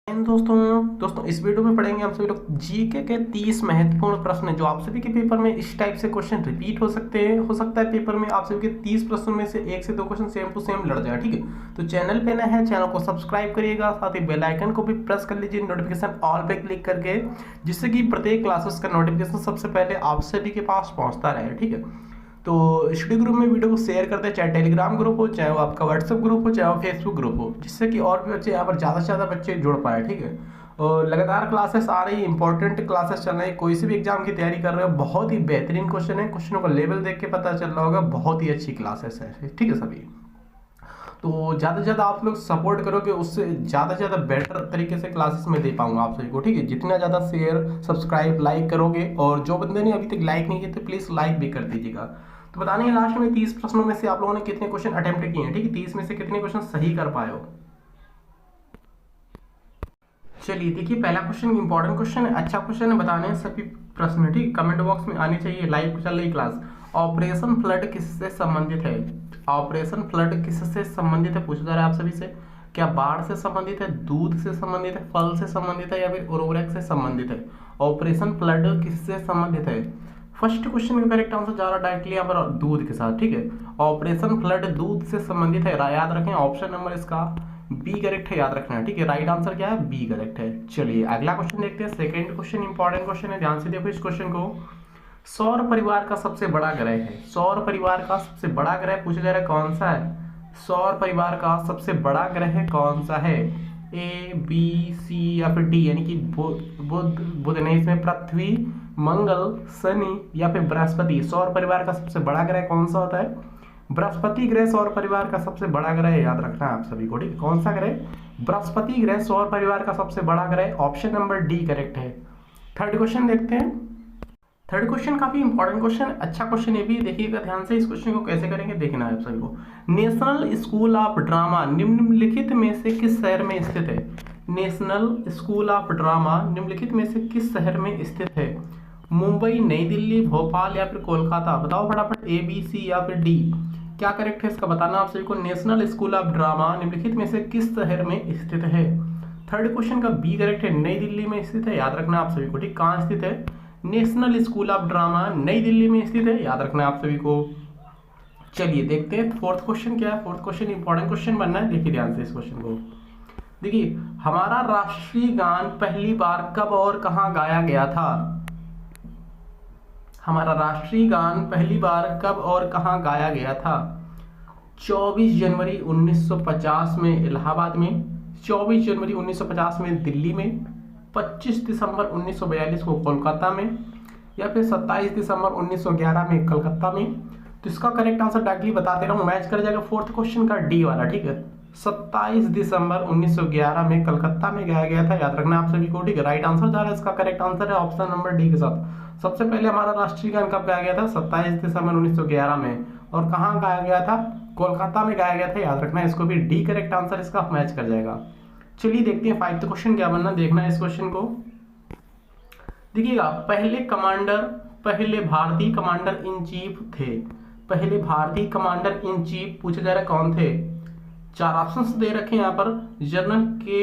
दोस्तों इस वीडियो में पढ़ेंगे हम सभी लोग जीके के 30 महत्वपूर्ण प्रश्न जो आप सभी के पेपर में इस टाइप से क्वेश्चन रिपीट हो सकते हैं। हो सकता है पेपर में आप सभी के 30 प्रश्नों में से 1 से 2 क्वेश्चन सेम टू सेम लड़ जाए। ठीक है, तो चैनल पे नया है, चैनल को सब्सक्राइब करिएगा, साथ ही बेल आइकन को भी प्रेस कर लीजिए नोटिफिकेशन ऑल पे क्लिक करके, जिससे कि प्रत्येक क्लासेस का नोटिफिकेशन सबसे पहले आप सभी के पास पहुंचता रहे। ठीक है, तो स्टडी ग्रुप में वीडियो को शेयर करते हैं, चाहे टेलीग्राम ग्रुप हो, चाहे वो आपका व्हाट्सएप ग्रुप हो, चाहे वो फेसबुक ग्रुप हो, जिससे कि और भी बच्चे यहाँ पर ज़्यादा से ज़्यादा बच्चे जुड़ पाए। ठीक है, और लगातार क्लासेस आ रही, इंपॉर्टेंट क्लासेस चल रही है, कोई से भी एग्जाम की तैयारी कर रहे हो, बहुत ही बेहतरीन क्वेश्चन है, क्वेश्चनों का लेवल देख के पता चल रहा होगा, बहुत ही अच्छी क्लासेस है। ठीक है सभी, तो ज़्यादा से ज़्यादा आप लोग सपोर्ट करोगे, उससे ज़्यादा से ज़्यादा बेटर तरीके से क्लासेस में दे पाऊंगा आप सभी को। ठीक है, जितना ज़्यादा शेयर सब्सक्राइब लाइक करोगे, और जो बंदे ने अभी तक लाइक नहीं किए तो प्लीज़ लाइक भी कर दीजिएगा। तो बताने हैं लास्ट में 30 प्रश्नों में से आप लोगों ने कितने क्वेश्चन अटेम्प्ट किए हैं। ठीक है, 30 में से कितने क्वेश्चन सही कर पाए हो। चलिए देखिए, पहला क्वेश्चन इंपॉर्टेंट क्वेश्चन है, अच्छा क्वेश्चन है, बताने हैं सभी प्रश्न। ठीक, कमेंट बॉक्स में आनी चाहिए। लाइव चल रही क्लास। ऑपरेशन फ्लड किससे संबंधित है? ऑपरेशन फ्लड किससे संबंधित है पूछा जा रहा है आप सभी से। क्या बाढ़ से संबंधित है, दूध से संबंधित है, फल से संबंधित है, या फिर उर्वरक से संबंधित है? ऑपरेशन फ्लड किससे संबंधित है? फर्स्ट क्वेश्चन का करेक्ट आंसर जा रहा डायरेक्टली यहाँ पर दूध के साथ। ठीक है, ऑपरेशन फ्लड दूध से संबंधित है। याद रखें, ऑप्शन नंबर इसका बी करेक्ट है, याद रखना है। ठीक है, राइट आंसर क्या है? बी करेक्ट है। चलिए अगला क्वेश्चन देखते हैं। सेकंड क्वेश्चन इंपॉर्टेंट क्वेश्चन है, ध्यान से देखो इस क्वेश्चन को। सौर परिवार का सबसे बड़ा ग्रह है। सौर परिवार का सबसे बड़ा ग्रह पूछा जा रहा है, कौन सा है? सौर परिवार का सबसे बड़ा ग्रह कौन सा है? ए, बी, सी या फिर डी, यानी कि बुध नहीं, इसमें पृथ्वी, मंगल, शनि या फिर बृहस्पति। सौर परिवार का सबसे बड़ा ग्रह कौन सा होता है? बृहस्पति ग्रह सौर परिवार का सबसे बड़ा ग्रह है, याद रखना है आप सभी को। ठीक है, कौन सा ग्रह? बृहस्पति ग्रह सौर परिवार का सबसे बड़ा ग्रह। ऑप्शन नंबर डी करेक्ट है। थर्ड क्वेश्चन देखते हैं। थर्ड क्वेश्चन काफी इंपॉर्टेंट क्वेश्चन, अच्छा क्वेश्चन है भी, देखिएगा ध्यान से। इस क्वेश्चन को कैसे करेंगे देखना है आप सभी को। नेशनल स्कूल ऑफ ड्रामा निम्नलिखित में से किस शहर में स्थित है? नेशनल स्कूल ऑफ ड्रामा निम्नलिखित में से किस शहर में स्थित है? मुंबई, नई दिल्ली, भोपाल या फिर कोलकाता? बताओ फटाफट, ए, बी, सी या फिर डी, क्या करेक्ट है इसका बताना आप सभी को। नेशनल स्कूल ऑफ ड्रामा निम्नलिखित में से किस शहर में स्थित है? थर्ड क्वेश्चन का बी करेक्ट है, नई दिल्ली में स्थित है, याद रखना आप सभी को। ठीक, कहाँ स्थित है? नेशनल स्कूल ऑफ ड्रामा नई दिल्ली में स्थित है, याद रखना आप सभी को। चलिए देखते हैं फोर्थ क्वेश्चन क्या है। फोर्थ क्वेश्चन इंपॉर्टेंट क्वेश्चन बनना है, देखिए ध्यान से इस क्वेश्चन को। देखिए, हमारा राष्ट्रीय गान पहली बार कब और कहां गाया गया था? हमारा राष्ट्रीय गान पहली बार कब और कहां गाया गया था? 24 जनवरी 1950 में इलाहाबाद में, 24 जनवरी 1950 में दिल्ली में, 25 दिसंबर 1942 को कोलकाता में, या फिर 27 दिसंबर 1911 में कलकत्ता में। तो इसका करेक्ट आंसर डायरेक्टली बता दे रहा हूँ, मैच कर जाएगा फोर्थ क्वेश्चन का डी वाला। ठीक है, 27 दिसंबर 1911 में कलकत्ता में गाया गया था, याद रखना आप सभी को। ठीक है, राइट आंसर जा रहा है, इसका करेक्ट आंसर है ऑप्शन नंबर डी के साथ। सबसे पहले हमारा राष्ट्रीय गान कब गाया गया था? 27 दिसंबर 1911 में, और कहाँ गाया गया था? कोलकाता में गाया गया था, याद रखना है इसको भी। डी करेक्ट आंसर इसका मैच कर जाएगा। चलिए देखते हैं फाइव्थ क्वेश्चन क्या बनना, देखना है इस क्वेश्चन को। देखिएगा, पहले भारतीय कमांडर इन चीफ थे। पहले भारतीय कमांडर इन चीफ पूछा जा रहा है कौन थे? चार ऑप्शंस दे रखे हैं यहाँ पर। जनरल के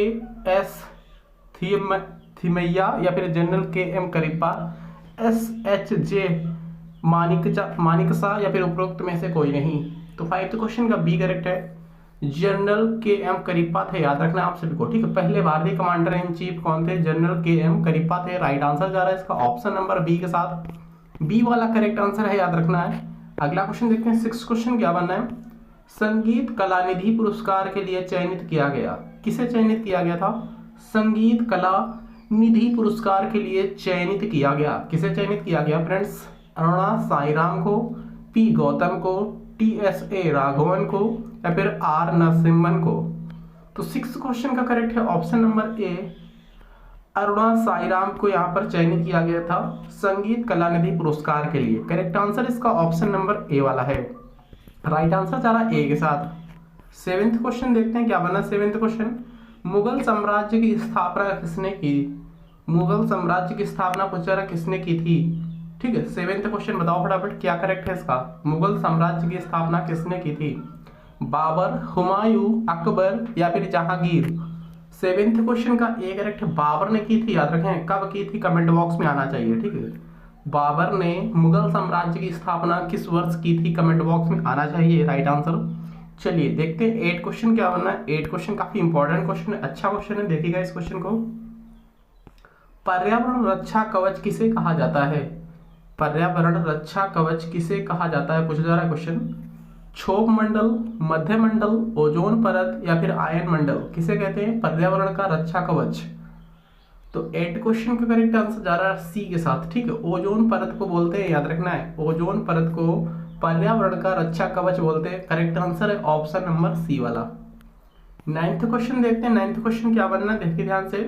एस थिमैया, या फिर जनरल के एम करिप्पा, SHJ मानिकसा, या फिर उपरोक्त में से कोई नहीं। तो फाइव्थ क्वेश्चन का बी करेक्ट है, जनरल के एम करिप्पा थे, याद रखना आप सभी को। ठीक है, पहले भारतीय कमांडर इन चीफ कौन थे? जनरल के एम करिप्पा थे, राइट आंसर जा रहा है इसका ऑप्शन नंबर बी के साथ। बी वाला करेक्ट आंसर है, याद रखना है। अगला क्वेश्चन देखते हैं, सिक्स क्वेश्चन क्या बनना है। संगीत कला निधि पुरस्कार के लिए चयनित किया गया, किसे चयनित किया गया था? संगीत कला निधि पुरस्कार के लिए चयनित किया गया, किसे चयनित किया गया फ्रेंड्स? अरुणा साईराम को, पी गौतम को, TSA राघवन को, या फिर आर नरसिम्हन को? तो सिक्स क्वेश्चन का करेक्ट है option number A, Aruna Sairam को यहाँ पर चयनित किया गया था संगीत कला निधि पुरस्कार के लिए। करेक्ट आंसर इसका ऑप्शन नंबर ए वाला है, राइट आंसर जा रहा ए के साथ। सेवेंथ क्वेश्चन देखते हैं क्या बना। सेवेंथ क्वेश्चन, मुगल साम्राज्य की स्थापना किसने की? मुगल साम्राज्य की स्थापना पूछा किसने की थी? ठीक है, सेवेंथ क्वेश्चन बताओ फटाफट, क्या करेक्ट है इसका? मुगल साम्राज्य की स्थापना किसने की थी? बाबर, हुमायूं, अकबर या फिर जहांगीर? सेवेंथ क्वेश्चन का ए करेक्ट है, बाबर ने की थी, याद रखें कब की थी, कमेंट बॉक्स में आना चाहिए, ठीक है। बाबर ने मुगल साम्राज्य की स्थापना किस वर्ष की थी, कमेंट बॉक्स में आना चाहिए राइट आंसर। चलिए देखते हैं 8 क्वेश्चन क्या बनना है। 8 क्वेश्चन काफी इंपॉर्टेंट क्वेश्चन है, अच्छा क्वेश्चन है, देखिएगा इस क्वेश्चन को। पर्यावरण रक्षा कवच किसे कहा जाता है, पर्यावरण रक्षा कवच किसे कहा जाता है पूछा जा रहा है क्वेश्चन। क्षोभ मंडल, मध्य मंडल, ओजोन परत या फिर आयन मंडल, किसे कहते हैं पर्यावरण का रक्षा कवच। तो 8 क्वेश्चन का करेक्ट आंसर जा रहा है सी के साथ, ठीक है। ओजोन परत को बोलते हैं, याद रखना है, ओजोन परत को पर्यावरण का रक्षा कवच बोलते हैं। करेक्ट आंसर है ऑप्शन नंबर सी वाला। 9th क्वेश्चन देखते हैं, 9th क्वेश्चन क्या बनना है, देखिए ध्यान से।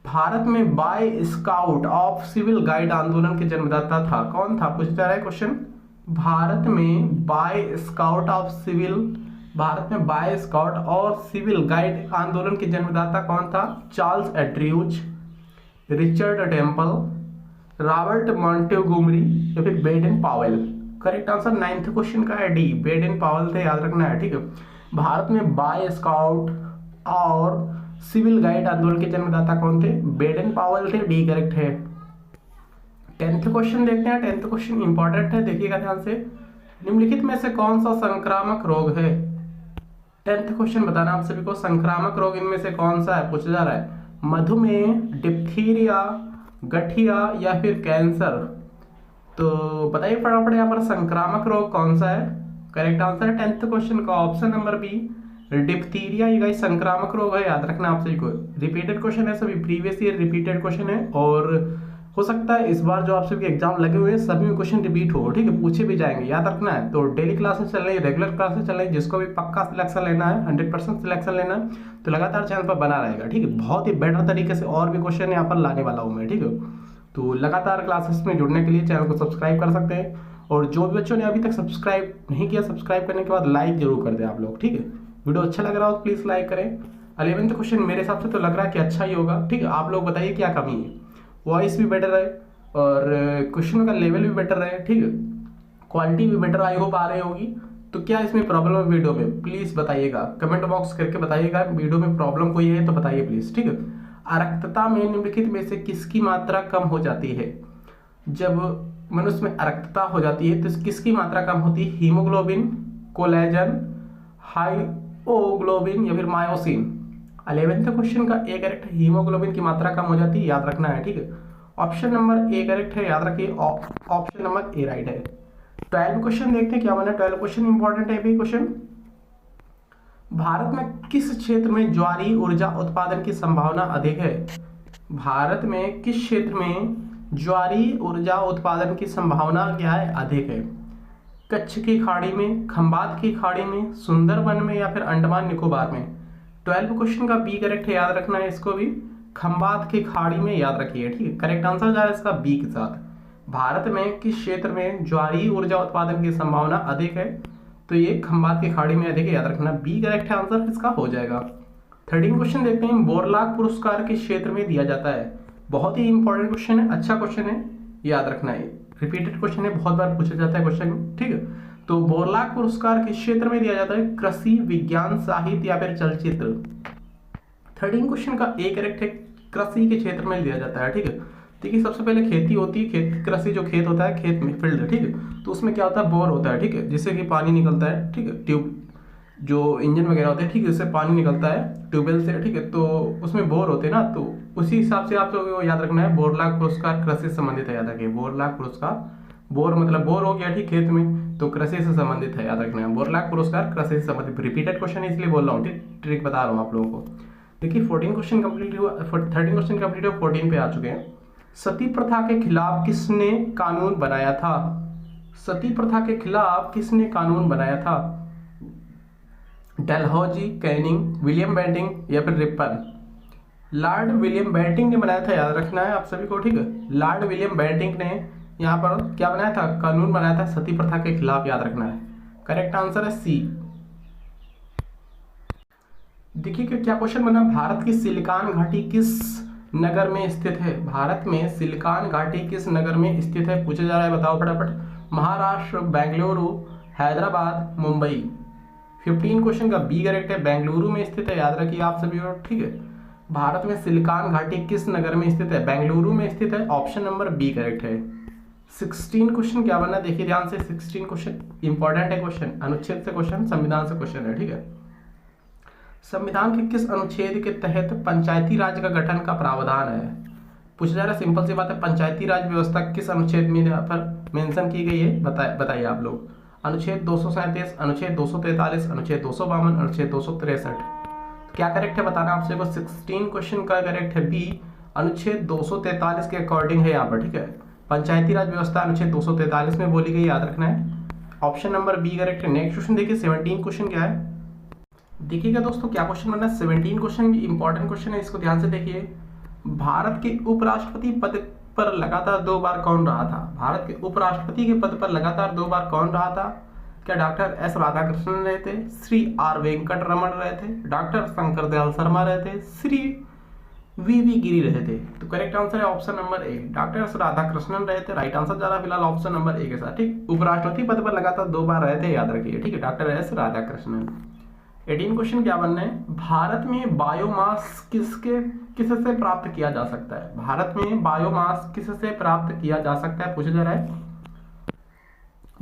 भारत में boy scout of civil guide आंदोलन के जन्मदाता था, कौन था पूछा जा रहा है क्वेश्चन। भारत में boy scout of civil, Bharat में बॉय स्काउट और सिविल गाइड आंदोलन के जन्मदाता कौन था। Charles Andrews, Richard Temple, Robert Montgomery या फिर Baden Powell. Correct answer 9th question का है डी, बेडेन पावेल थे, याद रखना है, ठीक है। भारत में बॉय स्काउट और सिविल गाइड आंदोलन के जन्मदाता कौन थे, बेडेन पावेल थे, डी करेक्ट है। 10th क्वेश्चन देखते हैं, 10th क्वेश्चन इंपॉर्टेंट है, देखिएगा ध्यान से। निम्नलिखित में से कौन सा संक्रामक रोग है, 10th क्वेश्चन बताना आप सभी को, संक्रामक रोग इनमें से कौन सा है पूछा जा रहा है। मधुमेह, डिप्थीरिया, गठिया या फिर कैंसर। तो बताइए फटाफट यहाँ पर संक्रामक रोग कौन सा है। करेक्ट आंसर है 10th क्वेश्चन का ऑप्शन नंबर बी, डिप्थीरिया। ये संक्रामक रोग है, याद रखना आप सभी को। रिपीटेड क्वेश्चन है, सभी प्रीवियस ईयर रिपीटेड क्वेश्चन है, और हो सकता है इस बार जो आप सभी एग्जाम लगे हुए हैं सभी में क्वेश्चन रिपीट हो, ठीक है, पूछे भी जाएंगे, याद रखना है। तो डेली क्लासेस चल रही है, रेगुलर क्लासेस चल रही है, जिसको भी पक्का सिलेक्शन लेना है, 100% सिलेक्शन लेना है, तो लगातार चैनल पर बना रहेगा, ठीक है। बहुत ही बेटर तरीके से और भी क्वेश्चन यहाँ पर लाने वाला हूँ मैं, ठीक है। तो लगातार क्लासेस में जुड़ने के लिए चैनल को सब्सक्राइब कर सकते हैं, और जो भी बच्चों ने अभी तक सब्सक्राइब नहीं किया, सब्सक्राइब करने के बाद लाइक जरूर कर दें आप लोग, ठीक है। वीडियो अच्छा लग रहा हो तो प्लीज लाइक करें। 11th क्वेश्चन मेरे हिसाब से तो लग रहा है कि अच्छा ही होगा, ठीक है। आप लोग बताइए क्या कमी है, वॉइस भी बेटर है और क्वेश्चन का लेवल भी बेटर है, ठीक है, क्वालिटी भी बेटर आई होप आ रही होगी। तो क्या इसमें प्रॉब्लम है वीडियो में, प्लीज बताइएगा, कमेंट बॉक्स करके बताइएगा, वीडियो में प्रॉब्लम कोई है तो बताइए प्लीज, ठीक है। अरक्तता में निम्नलिखित में से किसकी मात्रा कम हो जाती है, जब मनुष्य में अरक्तता हो जाती है तो किसकी मात्रा कम होती है। हीमोग्लोबिन, कोलेजन, हाइपोग्लोबिन या फिर मायोसिन। 11th क्वेश्चन का ए करेक्ट है, हीमोग्लोबिन की मात्रा कम हो जाती है, याद रखना है, ठीक है। ऑप्शन नंबर ए करेक्ट है, याद रखिए, ऑप्शन नंबर ए राइट है। 12 क्वेश्चन देखते हैं क्या बना। 12 क्वेश्चन इंपॉर्टेंट है भी क्वेश्चन। भारत में किस क्षेत्र में ज्वारी ऊर्जा उत्पादन की संभावना अधिक है, भारत में किस क्षेत्र में ज्वारी ऊर्जा उत्पादन की संभावना क्या है, अधिक है। कच्छ की खाड़ी में, खंबात की खाड़ी में, सुंदरबन में या फिर अंडमान निकोबार में। 12 क्वेश्चन का बी करेक्ट है, याद रखना है इसको भी, खंबात की खाड़ी में, याद रखिए, ठीक है। करेक्ट आंसर जा रहा है इसका बी के साथ। भारत में किस क्षेत्र में ज्वारी ऊर्जा उत्पादन की संभावना अधिक है, तो ये खंबात की खाड़ी में अधिक है, याद रखना, बी करेक्ट आंसर इसका हो जाएगा। 13 क्वेश्चन देखते हैं, बोरलाग पुरस्कार किस क्षेत्र में दिया जाता है। बहुत ही इंपॉर्टेंट क्वेश्चन है, अच्छा क्वेश्चन है, याद रखना है, रिपीटेड क्वेश्चन है, बहुत बार पूछा जाता है क्वेश्चन, ठीक है। तो बोरलाग पुरस्कार किस क्षेत्र में दिया जाता है, कृषि, विज्ञान, साहित्य या फिर चलचित्र। 13 क्वेश्चन का ए करेक्ट है, कृषि के क्षेत्र में दिया जाता है, ठीक है। देखिए सबसे पहले खेती होती है, खेत, कृषि जो खेत होता है, खेत में फील्ड, ठीक है, तो उसमें क्या होता है, बोर होता है, ठीक है, जिससे कि पानी निकलता है, ठीक है, ट्यूब जो इंजन वगैरह होते हैं, ठीक है, उससे पानी निकलता है ट्यूबवेल से, ठीक है, तो उसमें बोर होते हैं ना, तो उसी हिसाब से आप लोगों को याद रखना है, बोरलाग पुरस्कार कृषि से संबंधित है, याद रखिए, बोरलाग पुरस्कार, बोर मतलब बोर हो गया, ठीक, खेत में, तो कृषि से संबंधित है, याद रखना है, बोरलाग पुरस्कार कृषि से संबंधित। रिपीटेड क्वेश्चन है इसलिए बोल रहा हूँ, ठीक, ट्रिक बता रहा हूँ आप लोगों को। देखिए 14 क्वेश्चन कंप्लीट हुआ, 13 क्वेश्चन कंप्लीट हुआ, 14 पे आ चुके हैं। सती प्रथा के खिलाफ किसने कानून बनाया था, सती प्रथा के खिलाफ किसने कानून बनाया था। डलहौजी, कैनिंग, विलियम बेंटिंग या फिर रिपन। लॉर्ड विलियम बेंटिंग ने बनाया था, याद रखना है आप सभी को, ठीक है। लॉर्ड विलियम बेंटिंग ने यहाँ पर क्या बनाया था, कानून बनाया था सती प्रथा के खिलाफ, याद रखना है। करेक्ट आंसर है सी। देखिए क्या क्वेश्चन बना, भारत की सिलिकॉन घाटी किस नगर में स्थित है, भारत में सिलिकॉन घाटी किस नगर में स्थित है पूछा जा रहा है, बताओ फटाफट। महाराष्ट्र, बेंगलुरु, हैदराबाद, मुंबई। 15 क्वेश्चन का बी करेक्ट है, बेंगलुरु में स्थित है, याद रखिए आप सभी और, ठीक है। भारत में सिलिकॉन घाटी किस नगर में स्थित है, बेंगलुरु में स्थित है, ऑप्शन नंबर बी करेक्ट है। 16 क्वेश्चन क्या बनना, देखिए ध्यान से, 16 क्वेश्चन इंपॉर्टेंट है क्वेश्चन, अनुच्छेद से क्वेश्चन, संविधान से क्वेश्चन है, ठीक है। संविधान के किस अनुच्छेद के तहत पंचायती राज का गठन का प्रावधान है, पूछा जा रहा है, सिंपल सी बात है, पंचायती राज व्यवस्था किस अनुच्छेद में यहाँ पर मेंशन की गई है, बताइए आप लोग। अनुच्छेद 237, अनुच्छेद 243, अनुच्छेद 252, अनुच्छेद 263। क्या करेक्ट है बताना आपसे को। 16 क्वेश्चन का करेक्ट है बी, अनुच्छेद 243 के अकॉर्डिंग है यहाँ पर, ठीक है। पंचायती राज व्यवस्था अनुच्छेद 243 में बोली गई, याद रखना है, ऑप्शन नंबर बी करेक्ट है। नेक्स्ट क्वेश्चन देखिए, 17 क्वेश्चन क्या है, देखिएगा दोस्तों क्या क्वेश्चन बनना है। 17 क्वेश्चन भी इंपॉर्टेंट क्वेश्चन है, इसको ध्यान से देखिए। भारत के उपराष्ट्रपति पद पर लगातार 2 बार कौन रहा था, भारत के उपराष्ट्रपति के पद पर लगातार 2 बार कौन रहा था, क्या डॉक्टर एस राधाकृष्णन रहे थे, श्री आर वेंकट रमन रहे थे, डॉक्टर शंकर दयाल शर्मा रहे थे, श्री वी गिरी रहे थे। तो करेक्ट आंसर है option number A, doctor S Radhakrishnan रहे थे, राइट आंसर जा रहा है फिलहाल ऑप्शन नंबर ए के साथ, ठीक। उपराष्ट्रपति पद पर लगातार 2 बार रहे थे, याद रखिए, ठीक है, डॉक्टर एस राधाकृष्णन। 18 क्वेश्चन क्या बनना है, भारत में बायोमास किससे प्राप्त किया जा सकता है, भारत में बायोमास किससे प्राप्त किया जा सकता है, पूछा जा रहा है।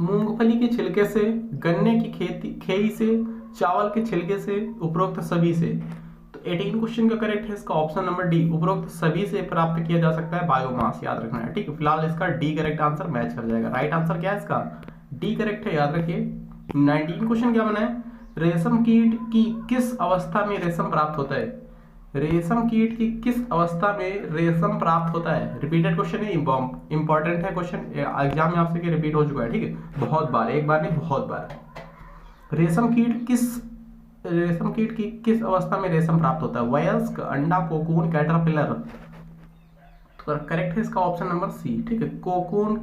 मूंगफली के छिलके से, गन्ने की खेई से, चावल के छिलके से, उपरोक्त सभी से। तो 18 क्वेश्चन का करेक्ट है इसका ऑप्शन नंबर डी, उपरोक्त सभी से प्राप्त किया जा सकता है बायोमास, याद रखना है, ठीक है। फिलहाल इसका डी करेक्ट आंसर मैच कर जाएगा, राइट आंसर क्या है इसका, डी करेक्ट है, याद रखिए। 19 क्वेश्चन क्या बना है, रेशम कीट की किस अवस्था में रेशम प्राप्त होता है, रेशम कीट की किस अवस्था में रेशम प्राप्त होता है। रिपीटेड क्वेश्चन है, इंपॉर्टेंट है क्वेश्चन, एग्जाम में आपसे रिपीट हो चुका है, ठीक है, बहुत बार, एक बार नहीं बहुत बार। रेशम कीट की किस अवस्था में रेशम प्राप्त होता है, वयस्क, अंडा, कोकून, कैटरपिलर। तो करेक्ट है इसका ऑप्शन नंबर सी, ठीक है, कोकून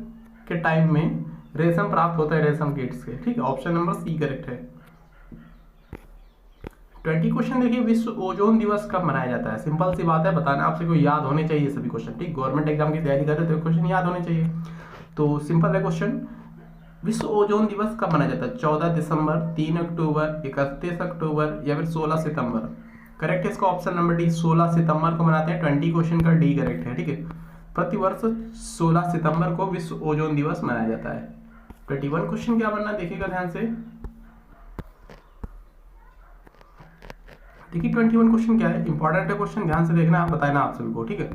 के टाइम में रेशम प्राप्त होता है रेशम कीट से, ठीक है, ऑप्शन नंबर सी करेक्ट है। 20 क्वेश्चन देखिए, विश्व ओजोन दिवस कब मनाया जाता है, सिंपल सी बात है, बताना आपसे, कोई याद होने चाहिए सभी क्वेश्चन, ठीक, गवर्नमेंट एग्जाम की तैयारी कर रहे हो तो क्वेश्चन याद होने चाहिए। तो सिंपल है क्वेश्चन, विश्व ओजोन दिवस कब मनाया जाता है, 14 दिसंबर, 3 अक्टूबर, 31 अक्टूबर या फिर 16 सितंबर। करेक्ट है इसका ऑप्शन नंबर डी, 16 सितंबर को मनाते हैं। 20 क्वेश्चन का डी करेक्ट है, ठीक है, प्रतिवर्ष 16 सितंबर को विश्व ओजोन दिवस मनाया जाता है। 21 क्वेश्चन क्या बनना देखिएगा ध्यान से, देखिए 21 क्वेश्चन क्या है, इंपॉर्टेंट है क्वेश्चन, ध्यान से देखना, बताना आप सभी को, ठीक है।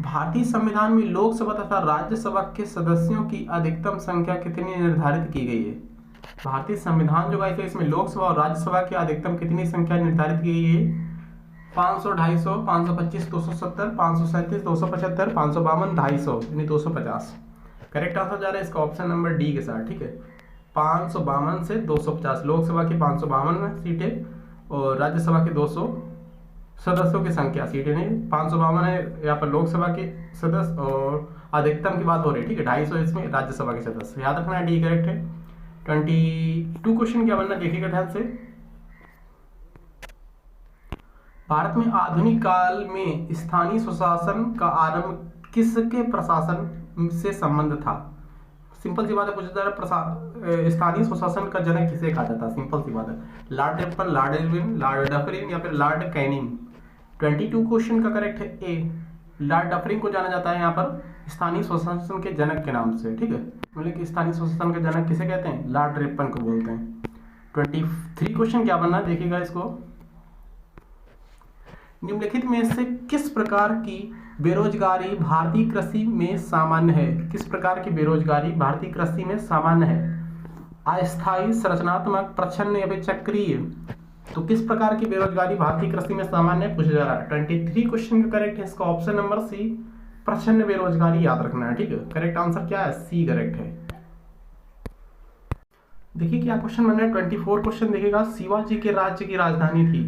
भारतीय संविधान में लोकसभा तथा राज्यसभा के सदस्यों की अधिकतम संख्या कितनी निर्धारित की गई है, भारतीय संविधान जो है इसमें लोकसभा और राज्यसभा की अधिकतम कितनी संख्या निर्धारित की गई है, 500, 250, 525, 270, 537, 275, 552, 250 यानी 250। करेक्ट आंसर जा रहा है इसका ऑप्शन नंबर डी के साथ, ठीक है, 552 से 250, लोकसभा की 552 सीटें और राज्यसभा के 200 सदस्यों की संख्या, सीटें नहीं, 552 है यहाँ पर लोकसभा के सदस्य और अधिकतम की बात हो रही है, ठीक है, 250 इसमें राज्यसभा के सदस्य, याद रखना है, डी करेक्ट है। 22 क्वेश्चन क्या बनना देखिएगा ध्यान से, भारत में आधुनिक काल में स्थानीय स्वशासन का आरंभ किसके प्रशासन से संबंध था, सिंपल सी बात है, पूछा जा रहा है स्थानीय स्वशासन का जनक किसे कहा जाता है, सिंपल सी बात है, Lord Ripon, Lord Irwin, Lord Dufferin या फिर लॉर्ड कैनिंग। 22 क्वेश्चन का करेक्ट है ए, लॉर्ड डफरिन को जाना जाता है यहाँ पर स्थानीय स्वशासन के जनक के नाम से, ठीक है, मतलब कि स्थानीय स्वशासन के जनक किसे कहते हैं, लॉर्ड रिपन को बोलते हैं। 23 क्वेश्चन क्या बनना देखिएगा इसको, निम्नलिखित में से किस प्रकार की बेरोजगारी भारतीय कृषि में सामान्य है, किस प्रकार की बेरोजगारी भारतीय कृषि में सामान्य है, अस्थायी, संरचनात्मक, प्रच्छन्न या फिर चक्रीय। तो किस प्रकार की बेरोजगारी भारतीय कृषि में सामान्य है पूछा जा रहा है। 23 क्वेश्चन का करेक्ट है इसका ऑप्शन नंबर सी, प्रच्छन्न बेरोजगारी, याद रखना है, ठीक है, करेक्ट आंसर क्या है, सी करेक्ट है। देखिए क्या क्वेश्चन बन रहा है, 24 क्वेश्चन देखिएगा, शिवाजी के राज्य की राजधानी थी,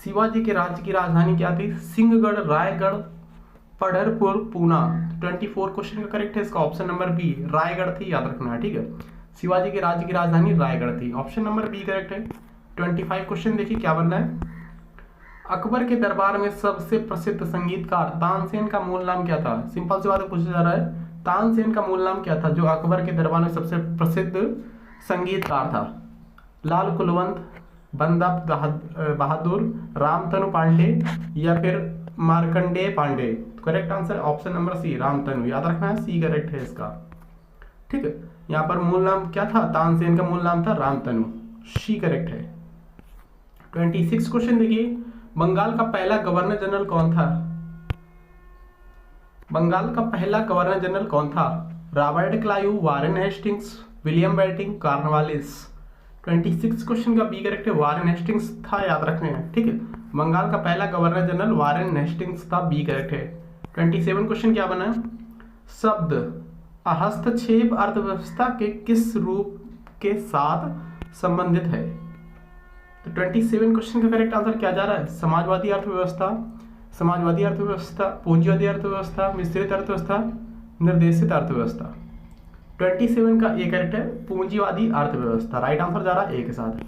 शिवाजी के राज्य की राजधानी क्या थी, सिंहगढ़, रायगढ़, पढ़रपुर, पूना। 24 क्वेश्चन का करेक्ट है इसका ऑप्शन नंबर बी, रायगढ़ थी, याद रखना है, ठीक है, शिवाजी के राज्य की राजधानी रायगढ़ थी, ऑप्शन नंबर बी करेक्ट है। 25 क्वेश्चन देखिए क्या बनना है, अकबर के दरबार में सबसे प्रसिद्ध संगीतकार तानसेन का मूल नाम क्या था, सिंपल सी बात पूछा जा रहा है, तानसेन का मूल नाम क्या था जो अकबर के दरबार में सबसे प्रसिद्ध संगीतकार था। लाल कुलवंत, बंदा बहादुर, रामतनु पांडे या फिर Markandey Pandey. Correct answer option number C, Ramtanu. याद रखना है, सी करेक्ट है इसका। ठीक है, यहाँ पर मूल नाम क्या था, तानसेन का मूल नाम था रामतनु, सी करेक्ट है। 26 क्वेश्चन देखिए, बंगाल का पहला गवर्नर जनरल कौन था? बंगाल का पहला गवर्नर जनरल कौन था? Robert Clive, Warren Hastings, William Bentinck, Cornwallis. 26 question का बी करेक्ट है, वारेन हेस्टिंग्स था, याद रखने हैं। ठीक है, बंगाल का पहला गवर्नर जनरल वारेन हेस्टिंग्स था, बी करेक्ट है। 27 क्वेश्चन क्या बना है? शब्द हस्तक्षेप अर्थव्यवस्था के किस रूप के साथ संबंधित है? तो 27 क्वेश्चन का करेक्ट आंसर क्या जा रहा है? समाजवादी अर्थव्यवस्था, समाजवादी अर्थव्यवस्था, पूंजीवादी अर्थव्यवस्था, मिश्रित अर्थव्यवस्था, निर्देशित अर्थव्यवस्था। 27 का ए करेक्ट है, पूंजीवादी अर्थव्यवस्था। राइट आंसर जा रहा है ए के साथ।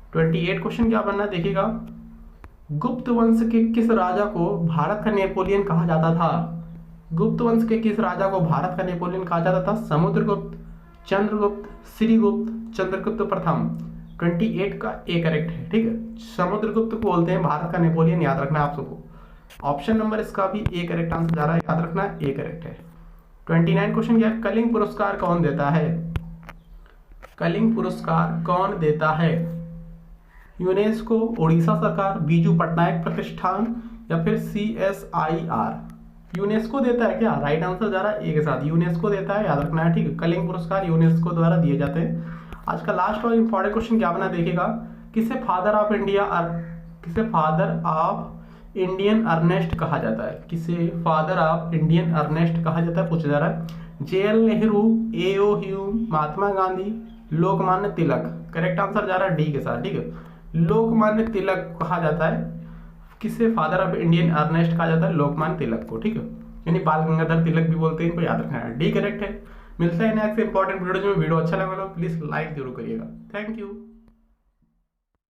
28 क्वेश्चन क्या बनना है देखिएगा, गुप्त वंश के किस राजा को भारत का नेपोलियन कहा जाता था? गुप्त वंश के किस राजा को भारत का नेपोलियन कहा जाता था? समुद्रगुप्त, चंद्रगुप्त, श्रीगुप्त, चंद्रगुप्त प्रथम। 28 का ए करेक्ट है। ठीक है, समुद्रगुप्त को बोलते हैं भारत का नेपोलियन, याद रखना है आप सबको। ऑप्शन नंबर इसका भी ए करेक्ट आंसर जा रहा है, याद रखना है, ए करेक्ट है। 29 क्वेश्चन क्या है, कलिंग पुरस्कार कौन देता है? कलिंग पुरस्कार कौन देता है? यूनेस्को, उड़ीसा सरकार, बीजू पटनायक प्रतिष्ठान या फिर CSIR। यूनेस्को देता है क्या? राइट आंसर जा रहा है ए के साथ, यूनेस्को देता है, याद रखना है। ठीक है, कलिंग पुरस्कार यूनेस्को द्वारा दिए जाते हैं। आज का लास्ट और इंपॉर्टेंट क्वेश्चन क्या बना देखिएगा, किसे फादर ऑफ इंडिया किसे फादर ऑफ इंडियन अर्नेस्ट कहा जाता है? किसे फादर ऑफ इंडियन अर्नेस्ट कहा जाता है, पूछा जा रहा है। JL Nehru, AO Hume, Mahatma Gandhi, Lokmanya Tilak. Correct answer जा रहा है डी के साथ। ठीक है, लोकमान्य तिलक कहा जाता है। किसे फादर ऑफ इंडियन अर्नेस्ट कहा जाता है? लोकमान्य तिलक को। ठीक है, यानी बाल गंगाधर तिलक भी बोलते हैं, इनको याद रखना है। डी करेक्ट है। मिलता है नेक्स्ट इंपॉर्टेंट वीडियो में। वीडियो अच्छा लगा तो प्लीज लाइक जरूर करिएगा। Thank you.